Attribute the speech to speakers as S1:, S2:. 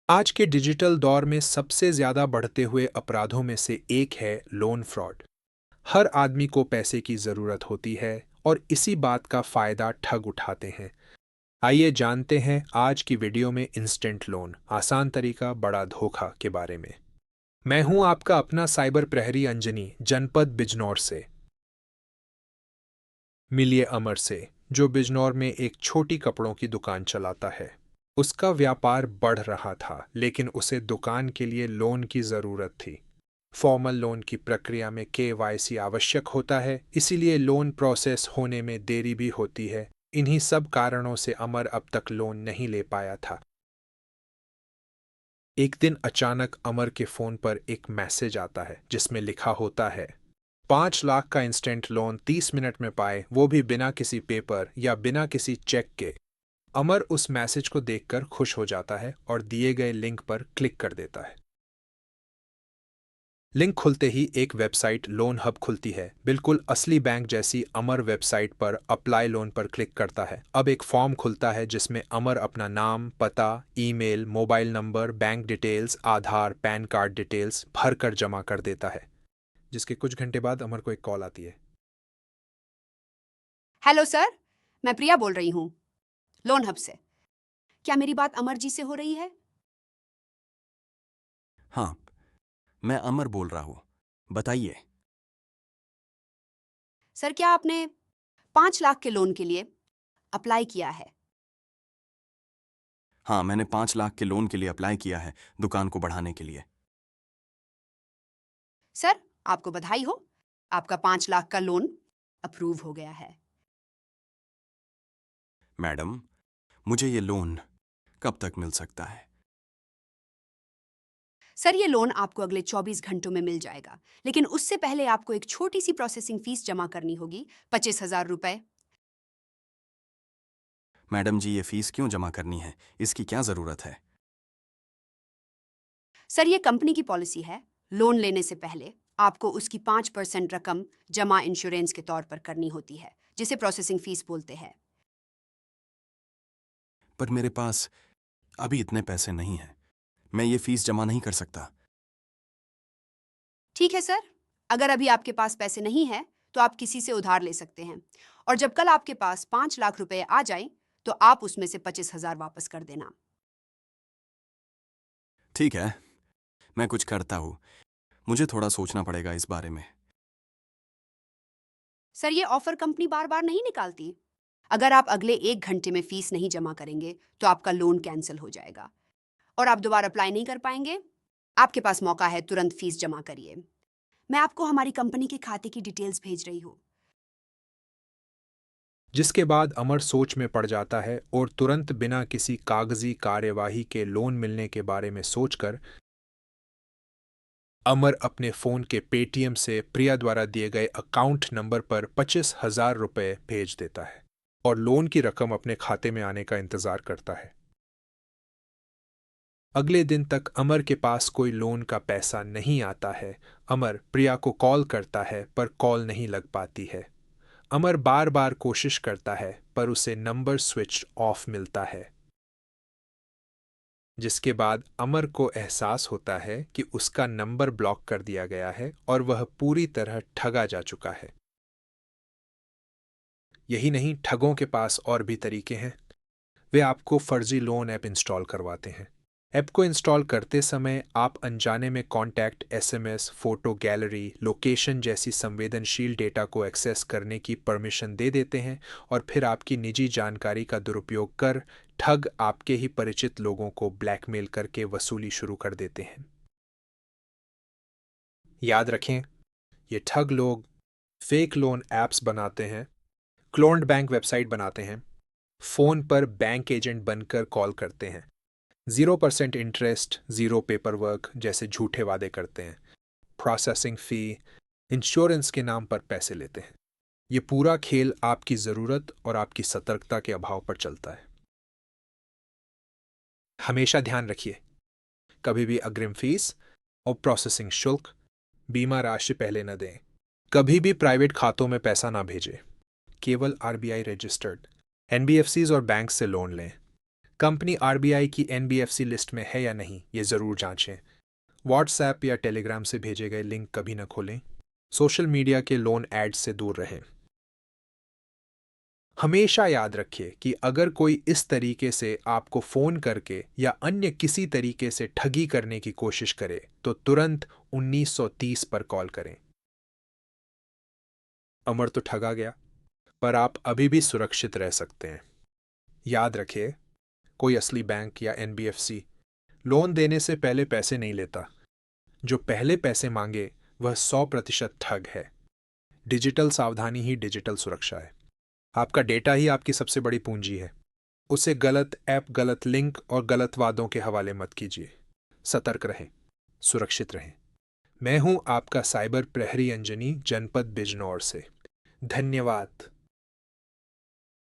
S1: आज के डिजिटल दौर में सबसे ज्यादा बढ़ते हुए अपराधों में से एक है लोन फ्रॉड। हर आदमी को पैसे की जरूरत होती है और इसी बात का फायदा ठग उठाते हैं। आइए जानते हैं आज की वीडियो में इंस्टेंट लोन आसान तरीका बड़ा धोखा के बारे में। मैं हूं आपका अपना साइबर प्रहरी अंजनी, जनपद बिजनौर से। मिलिए अमर से, जो बिजनौर में एक छोटी कपड़ों की दुकान चलाता है। उसका व्यापार बढ़ रहा था, लेकिन उसे दुकान के लिए लोन की जरूरत थी। फॉर्मल लोन की प्रक्रिया में केवाईसी आवश्यक होता है, इसीलिए लोन प्रोसेस होने में देरी भी होती है। इन्हीं सब कारणों से अमर अब तक लोन नहीं ले पाया था। एक दिन अचानक अमर के फोन पर एक मैसेज आता है जिसमें लिखा होता है, 5 लाख का इंस्टेंट लोन 30 मिनट में पाए, वो भी बिना किसी पेपर या बिना किसी चेक के। अमर उस मैसेज को देखकर खुश हो जाता है और दिए गए लिंक पर क्लिक कर देता है। लिंक खुलते ही एक वेबसाइट लोन हब खुलती है, बिल्कुल असली बैंक जैसी। अमर वेबसाइट पर अप्लाई लोन पर क्लिक करता है। अब एक फॉर्म खुलता है जिसमें अमर अपना नाम, पता, email, mobile number, bank details, Aadhaar, PAN card details भरकर जमा कर देता है। जिसके कुछ घंटे बाद अमर को एक कॉल आती है।
S2: हेलो सर, मैं प्रिया बोल रही हूँ लोन हब से। क्या मेरी बात अमर जी से हो रही है?
S3: हाँ, मैं अमर बोल रहा हूँ। बताइए।
S2: सर, क्या आपने 5 लाख के लोन के लिए अप्लाई किया है?
S3: हाँ, मैंने 5 लाख के लोन के लिए अप्लाई किया है, दुकान को बढ़ाने के लिए।
S2: सर, आपको बधाई हो, आपका 5 लाख का लोन अप्रूव हो गया है।
S3: मैडम, मुझे ये लोन कब तक मिल सकता है?
S2: सर, ये लोन आपको अगले 24 घंटों में मिल जाएगा, लेकिन उससे पहले आपको एक छोटी सी प्रोसेसिंग फीस जमा करनी होगी, 25,000 रुपए।
S3: मैडम जी, ये फीस क्यों जमा करनी है? इसकी क्या ज़रूरत है?
S2: सर, ये कंपनी की पॉलिसी है, लोन लेने से पहले आपको उसकी 5% रकम जमा इंश्योरेंस के तौर पर करनी होती है, जिसे प्रोसेसिंग फीस बोलते हैं।
S3: पर मेरे पास अभी इतने पैसे नहीं हैं। मैं ये फीस जमा नहीं कर सकता।
S2: ठीक है सर, अगर अभी आपके पास पैसे नहीं हैं, तो आप किसी से उधार ले सकते हैं, और जब कल आपके पास 5 लाख रुपए आ जाए, तो आप उसमें से 25,000 वापस कर देना।
S3: ठीक है, मैं कुछ करता हूँ। मुझे थोड़ा सोचना पड़ेगा इस बारे में।
S2: सर, ये ऑफर कंपनी बार बार नहीं निकालती। अगर आप अगले 1 घंटे में फीस नहीं जमा करेंगे, तो आपका लोन कैंसिल हो जाएगा और आप दोबारा अप्लाई नहीं कर पाएंगे। आपके पास मौका है, तुरंत फीस जमा करिए। मैं आपको हमारी कंपनी के खाते की डिटेल्स भेज रही हूँ।
S1: जिसके बाद अमर सोच में पड़ जाता है और तुरंत बिना किसी कागजी कार्यवाही के लोन मिलने के बारे में सोचकर अमर अपने फोन के पेटीएम से प्रिया द्वारा दिए गए अकाउंट नंबर पर 25,000 रुपए भेज देता है और लोन की रकम अपने खाते में आने का इंतजार करता है। अगले दिन तक अमर के पास कोई लोन का पैसा नहीं आता है। अमर प्रिया को कॉल करता है पर कॉल नहीं लग पाती है। अमर बार बार कोशिश करता है पर उसे नंबर स्विच ऑफ मिलता है। जिसके बाद अमर को एहसास होता है कि उसका नंबर ब्लॉक कर दिया गया है और वह पूरी तरह ठगा जा चुका है। यही नहीं, ठगों के पास और भी तरीके हैं। वे आपको फर्जी लोन ऐप इंस्टॉल करवाते हैं। ऐप को इंस्टॉल करते समय आप अनजाने में contact, SMS, photo gallery, location जैसी संवेदनशील डेटा को एक्सेस करने की परमिशन दे देते हैं और फिर आपकी निजी जानकारी का दुरुपयोग कर ठग आपके ही परिचित लोगों को ब्लैकमेल करके वसूली शुरू कर देते हैं। याद रखें, ये ठग लोग फेक लोन ऐप्स बनाते हैं, क्लोन्ड बैंक वेबसाइट बनाते हैं, फोन पर बैंक एजेंट बनकर कॉल करते हैं, 0% इंटरेस्ट, जीरो पेपर वर्क जैसे झूठे वादे करते हैं, प्रोसेसिंग फी, इंश्योरेंस के नाम पर पैसे लेते हैं। ये पूरा खेल आपकी जरूरत और आपकी सतर्कता के अभाव पर चलता है। हमेशा ध्यान रखिए, कभी भी अग्रिम फीस और प्रोसेसिंग शुल्क, बीमा राशि पहले न दें। कभी भी प्राइवेट खातों में पैसा ना भेजें। केवल आरबीआई रजिस्टर्ड एनबीएफसीज और बैंक से लोन लें। कंपनी आरबीआई की एनबीएफसी लिस्ट में है या नहीं, ये ज़रूर जांचें। व्हाट्सएप या टेलीग्राम से भेजे गए लिंक कभी न खोलें। सोशल मीडिया के लोन एड्स से दूर रहें। हमेशा याद रखिए कि अगर कोई इस तरीके से आपको फ़ोन करके या अन्य किसी तरीके से ठगी करने की कोशिश करे तो तुरंत 1930 पर कॉल करें। अमर तो ठगा गया, पर आप अभी भी सुरक्षित रह सकते हैं। याद रखिए, कोई असली बैंक या एनबीएफसी लोन देने से पहले पैसे नहीं लेता। जो पहले पैसे मांगे वह 100% ठग है। डिजिटल सावधानी ही डिजिटल सुरक्षा है। आपका डेटा ही आपकी सबसे बड़ी पूंजी है। उसे गलत ऐप, गलत लिंक और गलत वादों के हवाले मत कीजिए। सतर्क रहें, सुरक्षित रहें। मैं हूं आपका साइबर प्रहरी अंजनी, जनपद बिजनौर से। धन्यवाद।